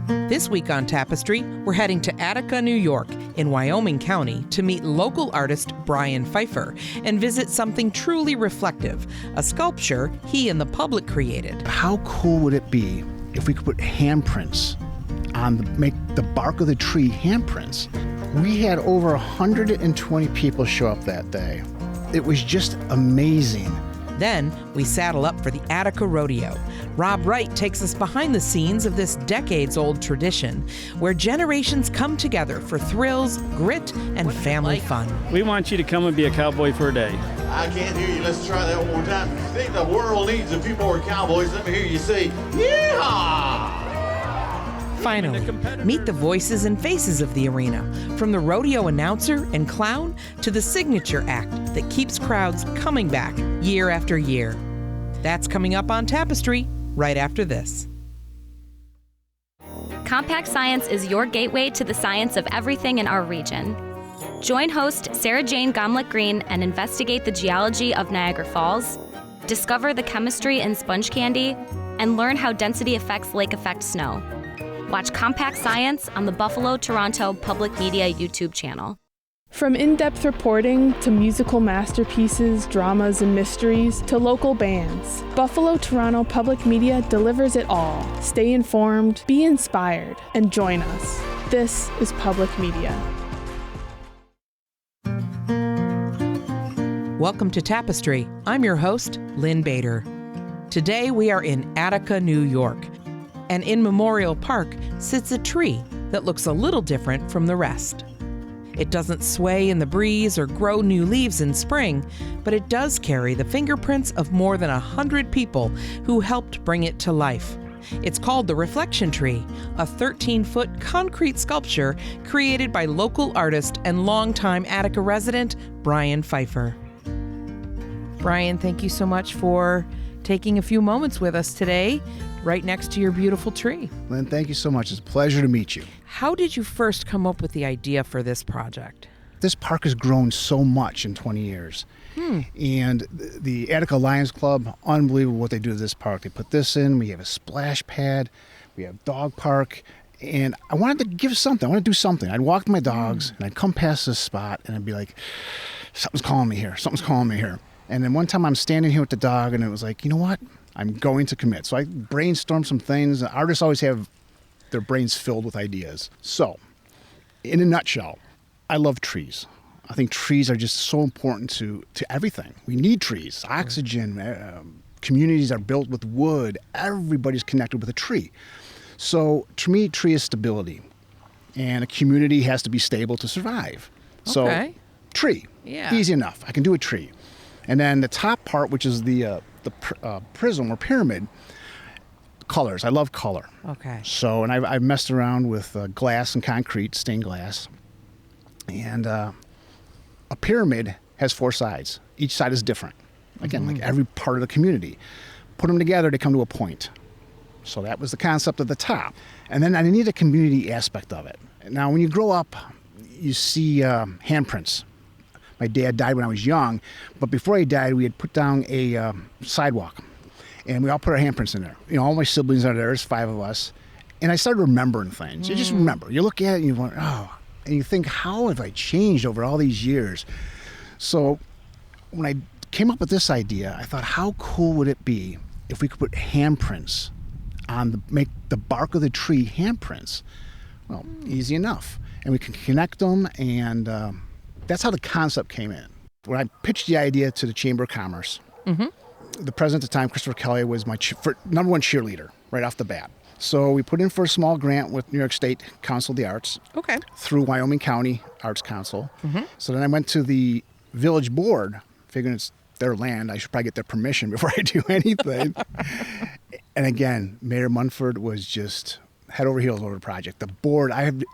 This week on Tapestry, we're heading to Attica, New York, in Wyoming County, to meet local artist Brian Pfeiffer and visit something truly reflective, a sculpture he and the public created. How cool would it be if we could put handprints make the bark of the tree handprints? We had over 120 people show up that day. It was just amazing. Then we saddle up for the Attica Rodeo. Rob Wright takes us behind the scenes of this decades-old tradition where generations come together for thrills, grit, and family fun. We want you to come and be a cowboy for a day. I can't hear you. Let's try that one more time. I think the world needs a few more cowboys. Let me hear you say, yeehaw! Finally, meet the voices and faces of the arena, from the rodeo announcer and clown to the signature act that keeps crowds coming back year after year. That's coming up on Tapestry right after this. Compact Science is your gateway to the science of everything in our region. Join host Sarah Jane Gomlick-Green and investigate the geology of Niagara Falls, discover the chemistry in sponge candy, and learn how density affects lake effect snow. Watch Compact Science on the Buffalo Toronto Public Media YouTube channel. From in-depth reporting to musical masterpieces, dramas, and mysteries to local bands, Buffalo Toronto Public Media delivers it all. Stay informed, be inspired, and join us. This is Public Media. Welcome to Tapestry. I'm your host, Lynn Bader. Today we are in Attica, New York. And in Memorial Park sits a tree that looks a little different from the rest. It doesn't sway in the breeze or grow new leaves in spring, but it does carry the fingerprints of more than 100 people who helped bring it to life. It's called the Reflection Tree, a 13-foot concrete sculpture created by local artist and longtime Attica resident Brian Pfeiffer. Brian, thank you so much for taking a few moments with us today, right next to your beautiful tree. Lynn, thank you so much. It's a pleasure to meet you. How did you first come up with the idea for this project? This park has grown so much in 20 years. And the Attica Lions Club, unbelievable what they do to this park. They put this in, we have a splash pad, we have dog park, and I wanted to give something. I wanted to do something. I'd walk my dogs, and I'd come past this spot, and I'd be like, something's calling me here, something's calling me here. And then one time I'm standing here with the dog, and it was like, you know what? I'm going to commit. So I brainstormed some things. Artists always have their brains filled with ideas. So, in a nutshell, I love trees. I think trees are just so important to everything. We need trees, oxygen, communities are built with wood. Everybody's connected with a tree. So, to me, tree is stability. And a community has to be stable to survive. So, tree, easy enough. I can do a tree. And then the top part, which is the prism or pyramid, colors. I love color. Okay. So, and I've messed around with glass and concrete, stained glass. And a pyramid has 4 sides. Each side is different. Again, like every part of the community. Put them together, they come to a point. So that was the concept of the top. And then I need a community aspect of it. Now, when you grow up, you see handprints. My dad died when I was young, but before he died, we had put down a sidewalk, and we all put our handprints in there. You know, all my siblings are there. There's 5 of us, and I started remembering things. You just remember. You look at it, and you went, oh, and you think, how have I changed over all these years? So when I came up with this idea, I thought, how cool would it be if we could put handprints make the bark of the tree handprints? Well, easy enough, and we can connect them and. That's how the concept came in. When I pitched the idea to the Chamber of Commerce, the president at the time, Christopher Kelly, was my number one cheerleader right off the bat. So we put in for a small grant with New York State Council of the Arts through Wyoming County Arts Council. So then I went to the village board, figuring it's their land. I should probably get their permission before I do anything. And again, Mayor Munford was just head over heels over the project. The board,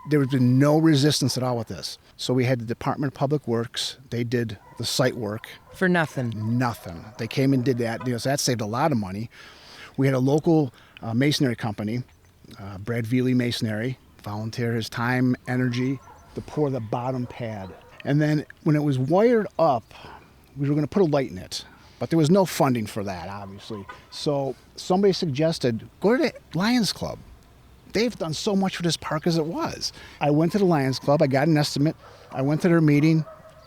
there has been no resistance at all with this. So we had the Department of Public Works. They did the site work. For nothing. Nothing. They came and did that. So that saved a lot of money. We had a local masonry company, Brad Veely Masonry, volunteer his time, energy to pour the bottom pad. And then when it was wired up, we were going to put a light in it. But there was no funding for that, obviously. So somebody suggested, go to the Lions Club. they've done so much for this park as it was. I went to the Lions Club. I got an estimate. I went to their meeting.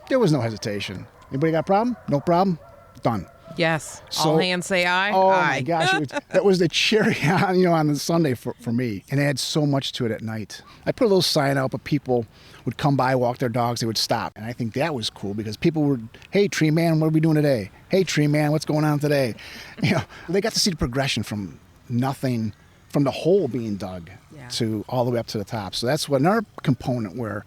There was no hesitation. Anybody got a problem? No problem. Done. Yes. So- All hands say aye. Oh aye. my gosh, that was the cherry on, on the Sunday for me. And it had so much to it at night. I put a little sign out, but people would come by, walk their dogs, they would stop. And I think that was cool because people would, hey, tree man, what are we doing today? Hey, tree man, what's going on today? They got to see the progression from nothing, from the hole being dug to all the way up to the top. So that's another component where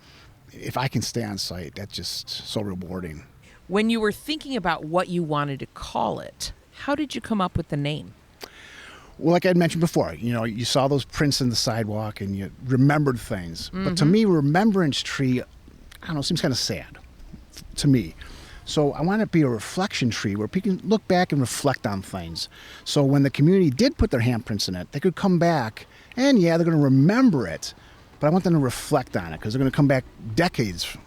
if I can stay on site, that's just so rewarding. When you were thinking about what you wanted to call it, how did you come up with the name? Well, like I mentioned before, you saw those prints in the sidewalk and you remembered things. But to me, Remembrance Tree, I don't know, seems kind of sad to me. So I want it to be a reflection tree where people can look back and reflect on things. So when the community did put their handprints in it, they could come back and they're going to remember it, but I want them to reflect on it because they're going to come back decades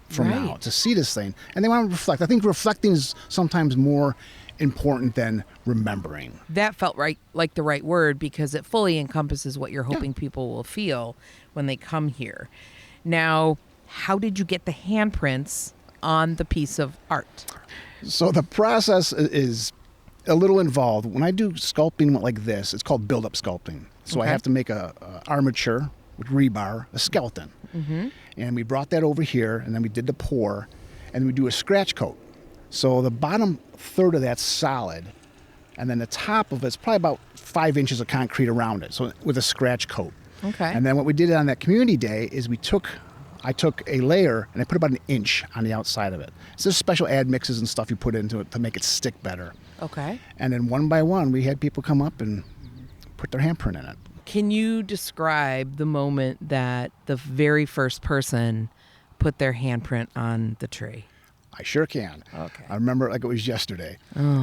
from now to see this thing. And they want to reflect. I think reflecting is sometimes more important than remembering. That felt right, like the right word, because it fully encompasses what you're hoping people will feel when they come here. Now, how did you get the handprints on the piece of art? So the process is a little involved. When I do sculpting like this, it's called build-up sculpting. So I have to make a armature with rebar, a skeleton. And we brought that over here, and then we did the pour, and we do a scratch coat. So the bottom third of that's solid, and then the top of it's probably about 5 inches of concrete around it, so with a scratch coat. Okay. And then what we did on that community day is I took a layer and I put about an inch on the outside of it. So there's special admixes and stuff you put into it to make it stick better. Okay. And then one by one, we had people come up and put their handprint in it. Can you describe the moment that the very first person put their handprint on the tree? I sure can. Okay. I remember it like it was yesterday.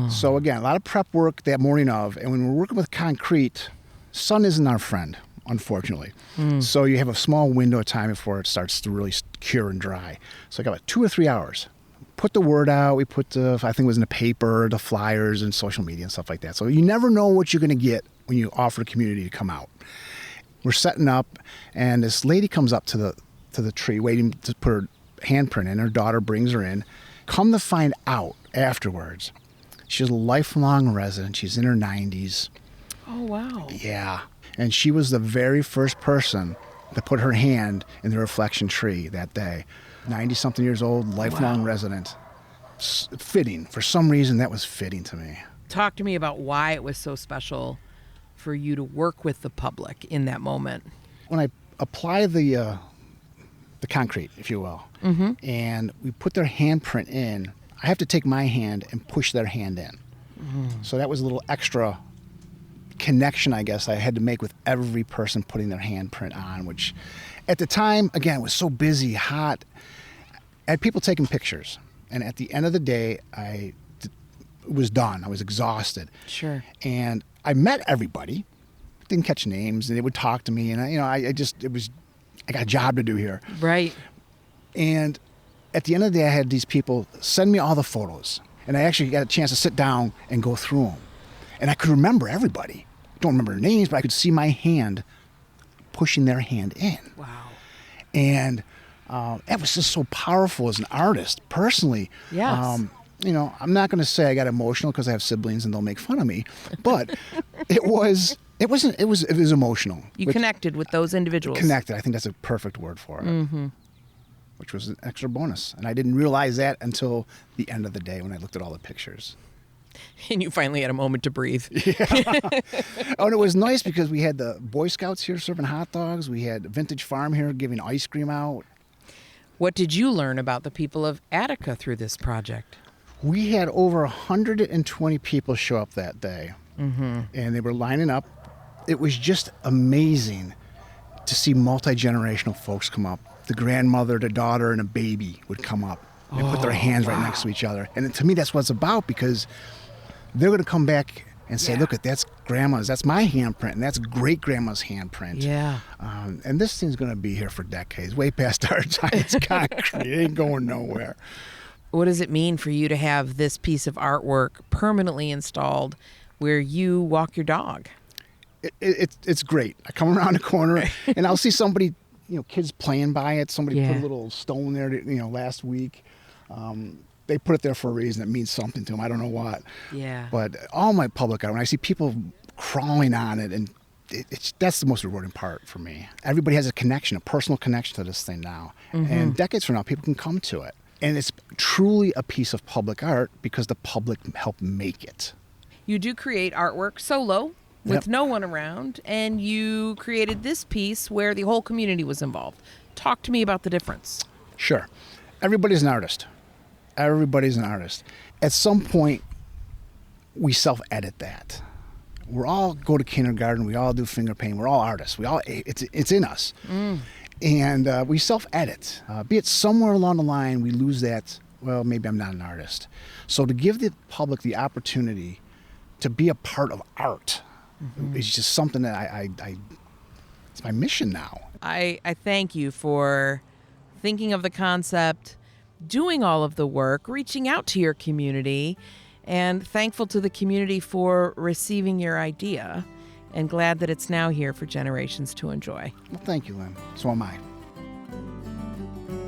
So again, a lot of prep work that morning of, and when we're working with concrete, sun isn't our friend, unfortunately. So you have a small window of time before it starts to really cure and dry. So I got about 2 or 3 hours. Put the word out. We put I think it was in the paper, the flyers, and social media and stuff like that. So you never know what you're going to get when you offer the community to come out. We're setting up, and this lady comes up to the tree, waiting to put her handprint in. Her daughter brings her in. Come to find out afterwards, she's a lifelong resident. She's in her 90s. Oh, wow. Yeah. And she was the very first person to put her hand in the reflection tree that day. 90-something years old, lifelong resident. Fitting. For some reason, that was fitting to me. Talk to me about why it was so special for you to work with the public in that moment. When I apply the concrete, if you will, and we put their handprint in, I have to take my hand and push their hand in. So that was a little extra connection, I guess, I had to make with every person putting their handprint on, which at the time, again, was so busy, hot. I had people taking pictures. And at the end of the day, it was done. I was exhausted. Sure. And I met everybody. Didn't catch names, and they would talk to me. And I got a job to do here. Right. And at the end of the day, I had these people send me all the photos. And I actually got a chance to sit down and go through them. And I could remember everybody. Don't remember their names, but I could see my hand pushing their hand in. Wow. And it was just so powerful as an artist, personally. Yes. I'm not going to say I got emotional because I have siblings and they'll make fun of me, but it was emotional. You connected with those individuals. Connected. I think that's a perfect word for it. Which was an extra bonus. And I didn't realize that until the end of the day when I looked at all the pictures. And you finally had a moment to breathe. Oh, and it was nice because we had the Boy Scouts here serving hot dogs. We had Vintage Farm here giving ice cream out. What did you learn about the people of Attica through this project? We had over 120 people show up that day. And they were lining up. It was just amazing to see multi-generational folks come up. The grandmother, the daughter, and a baby would come up and put their hands right next to each other. And to me, that's what it's about, because they're going to come back and say, look, that's grandma's, that's my handprint, and that's great-grandma's handprint. Yeah. And this thing's going to be here for decades, way past our time. It's concrete. It ain't going nowhere. What does it mean for you to have this piece of artwork permanently installed where you walk your dog? It's great. I come around the corner and I'll see somebody, kids playing by it. Somebody put a little stone there, last week. They put it there for a reason. It means something to them. I don't know what. Yeah. But all my public art, when I see people crawling on it, and that's the most rewarding part for me. Everybody has a connection, a personal connection to this thing now. And decades from now, people can come to it. And it's truly a piece of public art because the public helped make it. You do create artwork solo with no one around, and you created this piece where the whole community was involved. Talk to me about the difference. Sure. Everybody's an artist. Everybody's an artist. At some point, we self-edit that. We all go to kindergarten. We all do finger painting. We're all artists. It's in us. And we self-edit. Be it somewhere along the line, we lose that, well, maybe I'm not an artist. So to give the public the opportunity to be a part of art is just something that it's my mission now. I thank you for thinking of the concept, doing all of the work, reaching out to your community, and thankful to the community for receiving your idea, and glad that it's now here for generations to enjoy. Well, thank you, Lynn. So am I.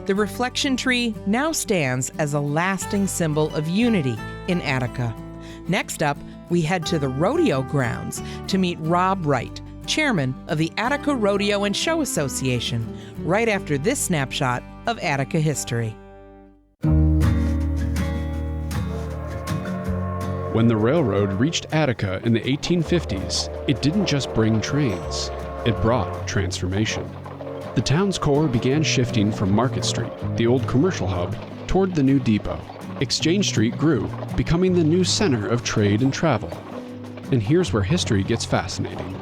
The reflection tree now stands as a lasting symbol of unity in Attica. Next up, we head to the rodeo grounds to meet Rob Wright, chairman of the Attica Rodeo and Show Association, right after this snapshot of Attica history. When the railroad reached Attica in the 1850s, it didn't just bring trains, it brought transformation. The town's core began shifting from Market Street, the old commercial hub, toward the new depot. Exchange Street grew, becoming the new center of trade and travel. And here's where history gets fascinating.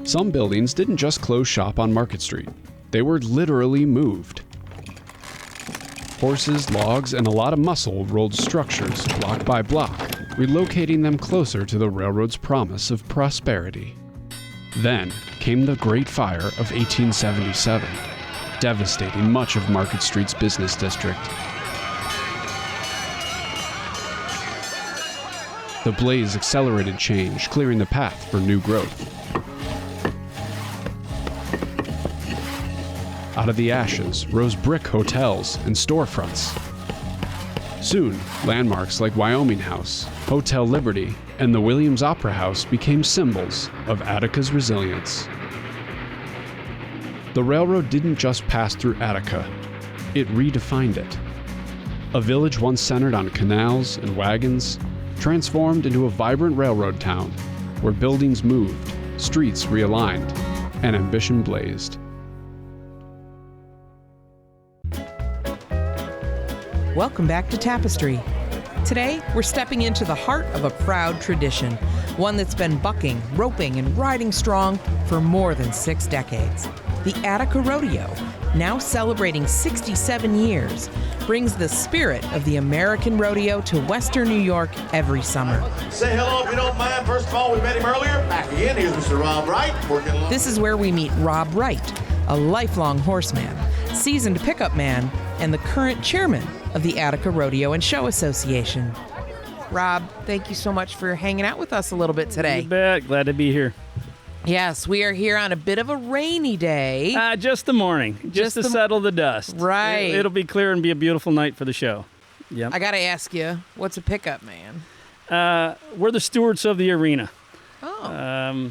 Some buildings didn't just close shop on Market Street. They were literally moved. Horses, logs, and a lot of muscle rolled structures block by block, relocating them closer to the railroad's promise of prosperity. Then came the Great Fire of 1877, devastating much of Market Street's business district. The blaze accelerated change, clearing the path for new growth. Out of the ashes rose brick hotels and storefronts. Soon, landmarks like Wyoming House, Hotel Liberty, and the Williams Opera House became symbols of Attica's resilience. The railroad didn't just pass through Attica, it redefined it. A village once centered on canals and wagons transformed into a vibrant railroad town where buildings moved, streets realigned, and ambition blazed. Welcome back to Tapestry. Today, we're stepping into the heart of a proud tradition, one that's been bucking, roping, and riding strong for more than 6 decades. The Attica Rodeo, now celebrating 67 years, brings the spirit of the American rodeo to Western New York every summer. Say hello if you don't mind. First of all, we met him earlier. Back again, here's Mr. Rob Wright. This is where we meet Rob Wright, a lifelong horseman, seasoned pickup man, and the current chairman of the Attica Rodeo and Show Association. Rob, thank you so much for hanging out with us a little bit today. You bet. Glad to be here. Yes, we are here on a bit of a rainy day. Just the morning, just to settle the dust. Right. It'll be clear and be a beautiful night for the show. Yep. I got to ask you, what's a pickup man? We're the stewards of the arena. Oh.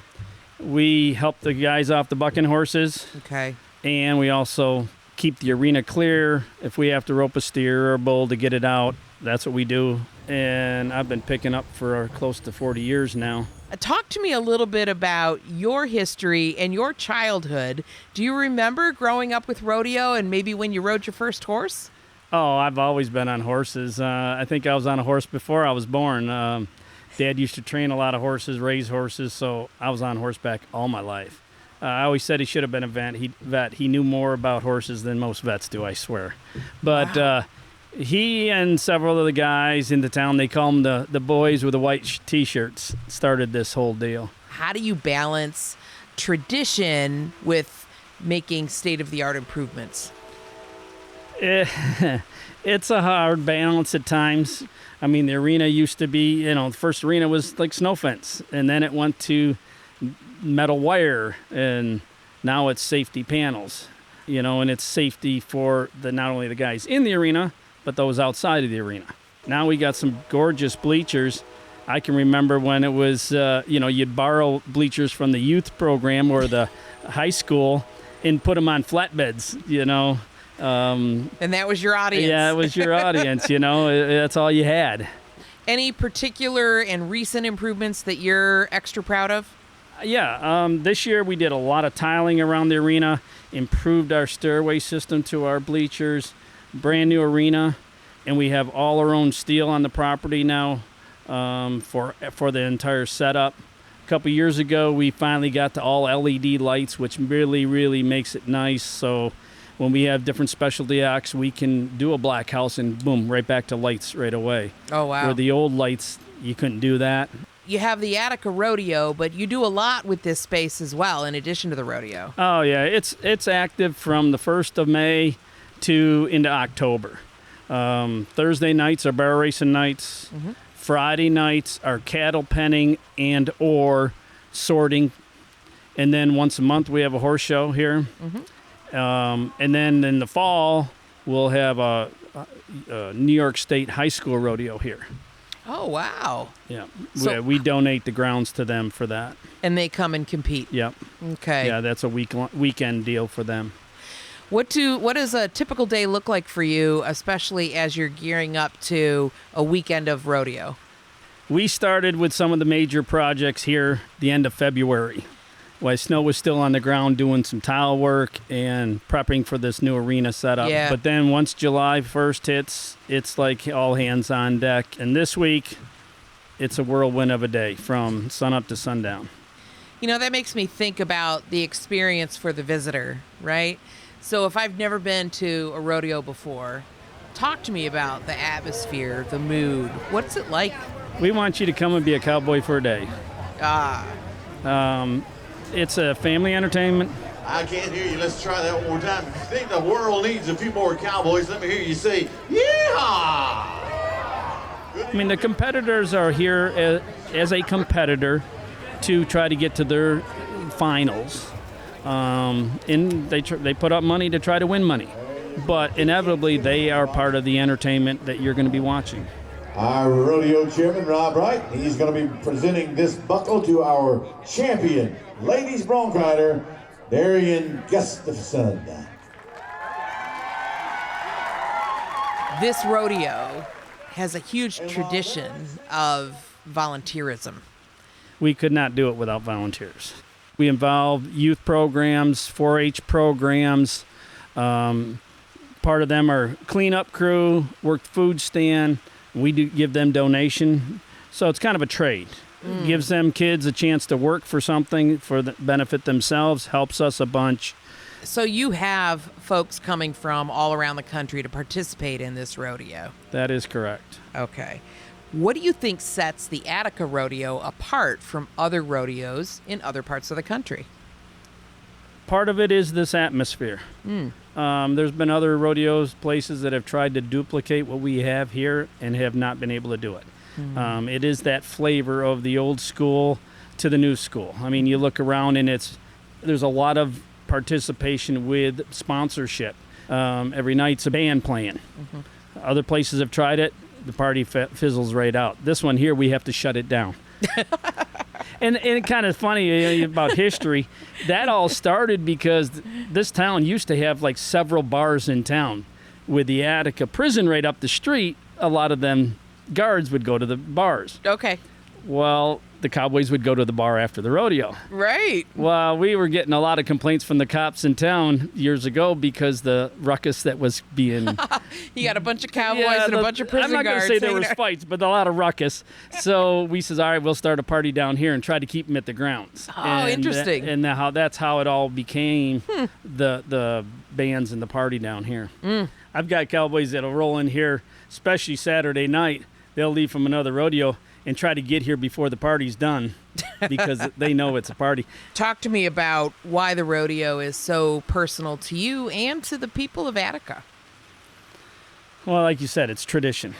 We help the guys off the bucking horses. Okay. And we also keep the arena clear. If we have to rope a steer or a bull to get it out, that's what we do. And I've been picking up for close to 40 years now. Talk to me a little bit about your history and your childhood. Do you remember growing up with rodeo and maybe when you rode your first horse? Oh, I've always been on horses. I think I was on a horse before I was born. Dad used to train a lot of horses, raise horses, so I was on horseback all my life. I always said he should have been a vet. He knew more about horses than most vets do, I swear. But wow. He and several of the guys in the town, they call them the boys with the white T-shirts, started this whole deal. How do you balance tradition with making state-of-the-art improvements? It's a hard balance at times. I mean, the arena used to be, the first arena was like snow fence, and then it went to metal wire, and now it's safety panels, and it's safety for not only the guys in the arena, but those outside of the arena. Now we got some gorgeous bleachers. I can remember when it was, you'd borrow bleachers from the youth program or the high school and put them on flatbeds, And that was your audience. Yeah, it was your audience, that's all you had. Any particular and recent improvements that you're extra proud of? Yeah, this year we did a lot of tiling around the arena, improved our stairway system to our bleachers, brand new arena, and we have all our own steel on the property now for the entire setup. A couple years ago, we finally got to all LED lights, which really, really makes it nice. So when we have different specialty acts, we can do a black house and boom, right back to lights right away. Oh, wow. Where the old lights, you couldn't do that. You have the Attica Rodeo, but you do a lot with this space as well, in addition to the rodeo. Oh, yeah. It's active from the 1st of May to into October. Thursday nights are barrel racing nights. Mm-hmm. Friday nights are cattle penning and or sorting. And then once a month we have a horse show here. Mm-hmm. And then in the fall, we'll have a New York State high school rodeo here. Oh, wow. Yeah. So, we donate the grounds to them for that. And they come and compete? Yep. Okay. Yeah, that's a weekend deal for them. What does a typical day look like for you, especially as you're gearing up to a weekend of rodeo? We started with some of the major projects here the end of February, while snow was still on the ground, doing some tile work and prepping for this new arena setup. Yeah. But then once July 1st hits, it's like all hands on deck. And this week, it's a whirlwind of a day from sunup to sundown. That makes me think about the experience for the visitor, right? So if I've never been to a rodeo before, talk to me about the atmosphere, the mood. What's it like? We want you to come and be a cowboy for a day. Ah. It's a family entertainment. I can't hear you. Let's try that one more time. If you think the world needs a few more cowboys, let me hear you say, yeehaw! I mean, the competitors are here as a competitor to try to get to their finals. And they put up money to try to win money. But inevitably, they are part of the entertainment that you're going to be watching. Our rodeo chairman, Rob Wright, he's going to be presenting this buckle to our champion, ladies bronc rider, Darian Gustafson. This rodeo has a huge tradition of volunteerism. We could not do it without volunteers. We involve youth programs, 4-H programs. Part of them are cleanup crew, work food stand. We do give them donation. So it's kind of a trade. It gives them kids a chance to work for something for the benefit themselves, helps us a bunch. So you have folks coming from all around the country to participate in this rodeo. That is correct. Okay. What do you think sets the Attica Rodeo apart from other rodeos in other parts of the country? Part of it is this atmosphere. There's been other rodeos, places that have tried to duplicate what we have here and have not been able to do it. It is that flavor of the old school to the new school. I mean, you look around and there's a lot of participation with sponsorship. Every night's a band playing. Other places have tried it. The party fizzles right out. This one here, we have to shut it down. And it's kind of funny about history. That all started because this town used to have like several bars in town. With the Attica prison right up the street, a lot of them guards would go to the bars. Okay. Well, the cowboys would go to the bar after the rodeo. Right. Well, we were getting a lot of complaints from the cops in town years ago because the ruckus that was being... You got a bunch of cowboys and a bunch of prison guards. I'm not going to say there was fights, but a lot of ruckus. So we says, all right, we'll start a party down here and try to keep them at the grounds. Oh, interesting. That's how it all became the bands and the party down here. I've got cowboys that'll roll in here, especially Saturday night. They'll leave from another rodeo and try to get here before the party's done because they know it's a party. Talk to me about why the rodeo is so personal to you and to the people of Attica. Well, like you said, it's tradition.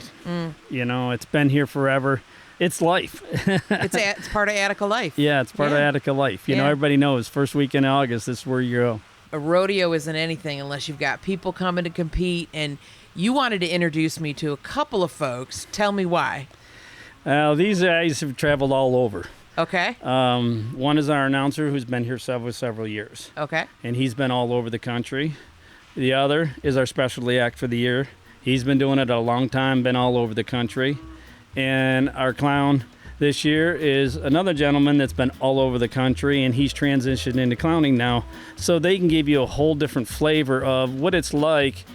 You know, it's been here forever. It's life. It's part of Attica life. Yeah, it's part of Attica life. You know, everybody knows first weekend in August, this is where you go. A rodeo isn't anything unless you've got people coming to compete, and you wanted to introduce me to a couple of folks. Tell me why. These guys have traveled all over. Okay. One is our announcer who's been here several years. Okay. And he's been all over the country. The other is our specialty act for the year. He's been doing it a long time, been all over the country. And our clown this year is another gentleman that's been all over the country, and he's transitioned into clowning now. So they can give you a whole different flavor of what it's like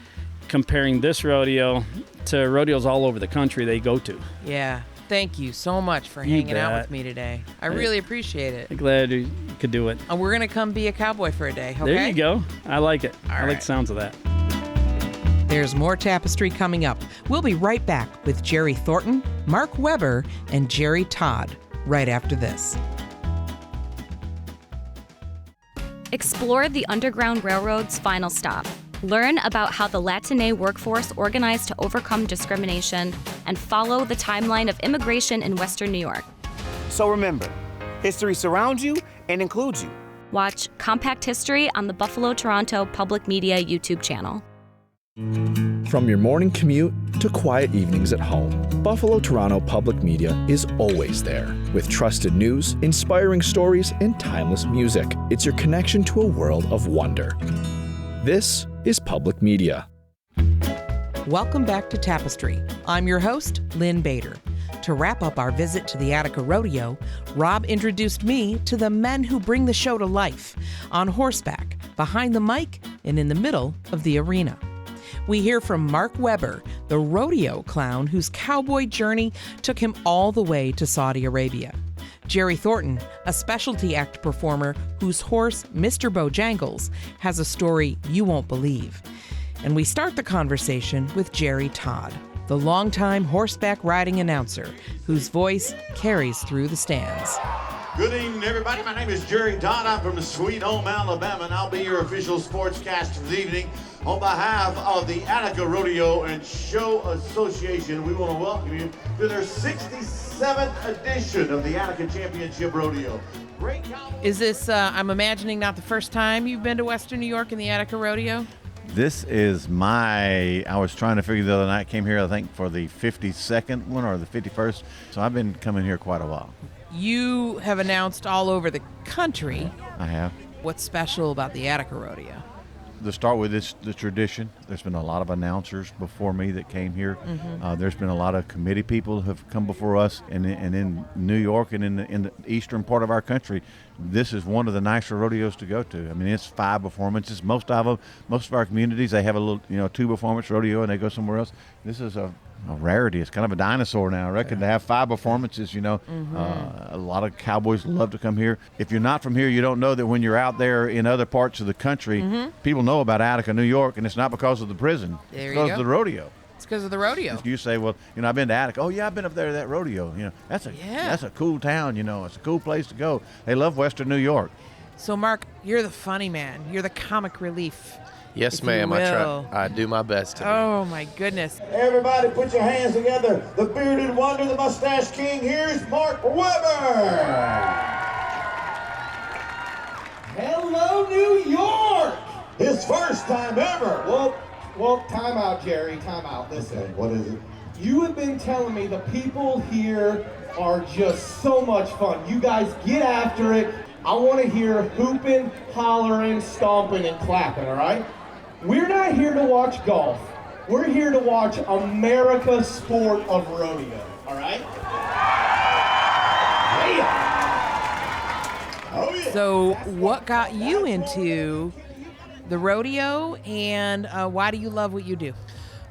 comparing this rodeo to rodeos all over the country they go to. Yeah. Thank you so much for hanging out with me today. I really appreciate it. I'm glad you could do it. And we're going to come be a cowboy for a day, okay? There you go. I like it. I like the sounds of that. There's more Tapestry coming up. We'll be right back with Jerry Thornton, Mark Weber, and Jerry Todd right after this. Explore the Underground Railroad's final stop. Learn about how the Latine workforce organized to overcome discrimination and follow the timeline of immigration in Western New York. So remember, history surrounds you and includes you. Watch Compact History on the Buffalo Toronto Public Media YouTube channel. From your morning commute to quiet evenings at home, Buffalo Toronto Public Media is always there with trusted news, inspiring stories, and timeless music. It's your connection to a world of wonder. This is Public Media. Welcome back to Tapestry. I'm your host, Lynn Bader. To wrap up our visit to the Attica Rodeo, Rob introduced me to the men who bring the show to life, on horseback, behind the mic, and in the middle of the arena. We hear from Mark Weber, the rodeo clown whose cowboy journey took him all the way to Saudi Arabia. Jerry Thornton, a specialty act performer whose horse, Mr. Bojangles, has a story you won't believe. And we start the conversation with Jerry Todd, the longtime horseback riding announcer whose voice carries through the stands. Good evening, everybody. My name is Jerry Todd. I'm from Sweet Home, Alabama, and I'll be your official sportscaster this evening. On behalf of the Attica Rodeo and Show Association, we want to welcome you to their 67th edition of the Attica Championship Rodeo. Is this, I'm imagining, not the first time you've been to Western New York in the Attica Rodeo? This is I was trying to figure the other night, came here I think for the 52nd one or the 51st, so I've been coming here quite a while. You have announced all over the country. I have. What's special about the Attica Rodeo? To start with, the tradition. There's been a lot of announcers before me that came here. There's been a lot of committee people who have come before us, and in New York and in the eastern part of our country, this is one of the nicer rodeos to go to. I mean, it's 5 performances. Most of our communities, they have a little, 2-performance rodeo, and they go somewhere else. This is a rarity. It's kind of a dinosaur now, I reckon, to have 5 performances, A lot of cowboys love to come here. If you're not from here, you don't know that when you're out there in other parts of the country, people know about Attica, New York, and it's not because of the prison. It's because of the rodeo. It's because of the rodeo. You say, well, I've been to Attica. Oh, yeah, I've been up there to that rodeo. That's a cool town, It's a cool place to go. They love Western New York. So, Mark, you're the funny man. You're the comic relief. Yes, ma'am. I do my best to be. Oh, my goodness. Everybody put your hands together. The bearded wonder, the mustache king, here's Mark Weber. Hello, New York! His first time ever. Well, time out, Jerry, time out. Listen. Okay, what is it? You have been telling me the people here are just so much fun. You guys get after it. I want to hear hooping, hollering, stomping, and clapping, all right? We're not here to watch golf. We're here to watch America's sport of rodeo, all right? Yeah. Oh, yeah. So, what got you into the rodeo, and why do you love what you do?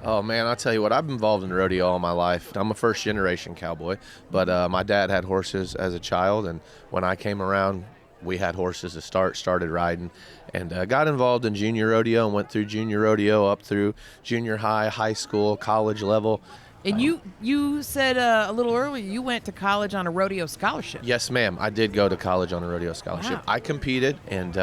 Oh, man, I'll tell you what, I've been involved in rodeo all my life. I'm a first-generation cowboy, but my dad had horses as a child, and when I came around, we had horses to started riding, and got involved in junior rodeo and went through junior rodeo up through junior high, high school, college level. And you said a little earlier you went to college on a rodeo scholarship. Yes, ma'am. I did go to college on a rodeo scholarship. Wow. I competed, and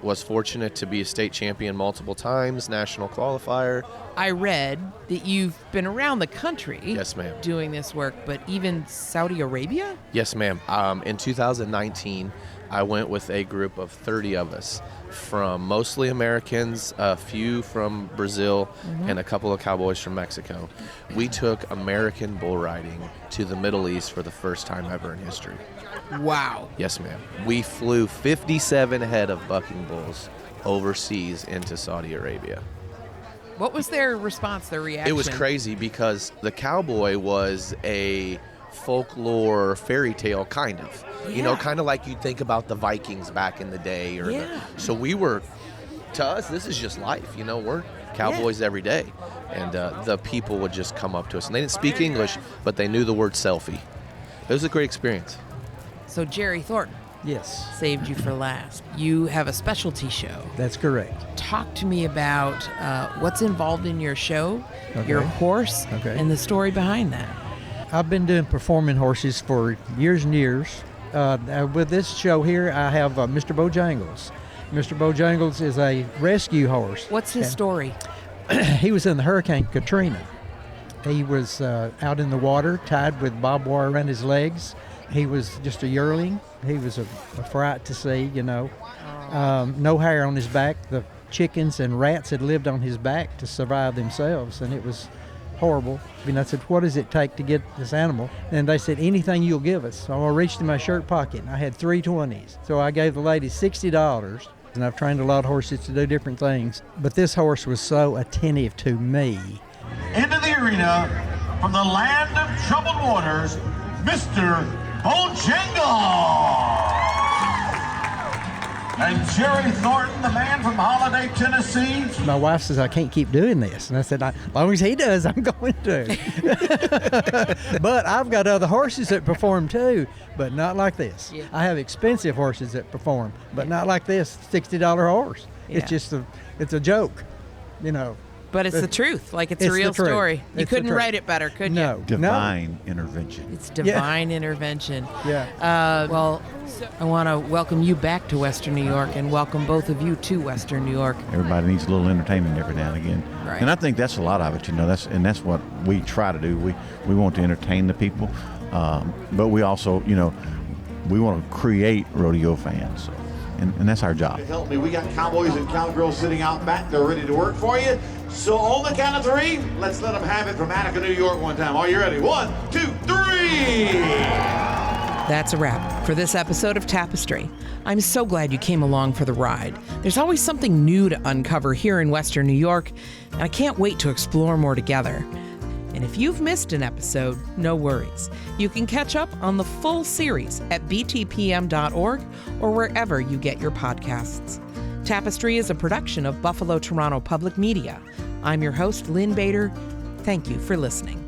Was fortunate to be a state champion multiple times, national qualifier. I read that you've been around the country. Yes, ma'am. Doing this work, but even Saudi Arabia? Yes, ma'am. In 2019, I went with a group of 30 of us, from mostly Americans, a few from Brazil, and a couple of cowboys from Mexico. We took American bull riding to the Middle East for the first time ever in history. Wow. Yes, ma'am. We flew 57 head of bucking bulls overseas into Saudi Arabia. What was their response, their reaction? It was crazy because the cowboy was a folklore fairy tale, kind of. You know, kind of like you'd think about the Vikings back in the day. So we were, to us, this is just life. You know, we're cowboys every day. And the people would just come up to us. And they didn't speak English, but they knew the word selfie. It was a great experience. So Jerry Thornton. Yes. Saved you for last. You have a specialty show. That's correct. Talk to me about what's involved in your show, your horse, and the story behind that. I've been doing performing horses for years and years. With this show here, I have Mr. Bojangles. Mr. Bojangles is a rescue horse. What's his story? He was in the Hurricane Katrina. He was out in the water, tied with barbed wire around his legs. He was just a yearling. He was a fright to see, you know. No hair on his back. The chickens and rats had lived on his back to survive themselves, and it was horrible. I said, what does it take to get this animal? And they said, anything you'll give us. So I reached in my shirt pocket, and I had 3 20s. So I gave the lady $60, and I've trained a lot of horses to do different things. But this horse was so attentive to me. Into the arena, from the land of troubled waters, Mr. Bojangles! And Jerry Thornton, the man from Holiday, Tennessee. My wife says, I can't keep doing this. And I said, as long as he does, I'm going to. But I've got other horses that perform too, but not like this. Yeah. I have expensive horses that perform, but not like this $60 horse. Yeah. It's just it's a joke, you know. But it's the truth. Like, it's a real story. You couldn't write it better, could you? Divine intervention. It's divine intervention. Yeah. Well, I want to welcome you back to Western New York and welcome both of you to Western New York. Everybody needs a little entertainment every now and again. Right. And I think that's a lot of it, you know. That's what we try to do. We want to entertain the people, but we also, you know, we want to create rodeo fans. And that's our job. Help me. We got cowboys and cowgirls sitting out back. They're ready to work for you. So on the count of 3, let's let them have it from Attica, New York one time. Are you ready? 1, 2, 3. That's a wrap for this episode of Tapestry. I'm so glad you came along for the ride. There's always something new to uncover here in Western New York, and I can't wait to explore more together. And if you've missed an episode, no worries. You can catch up on the full series at btpm.org or wherever you get your podcasts. Tapestry is a production of Buffalo Toronto Public Media. I'm your host, Lynn Bader. Thank you for listening.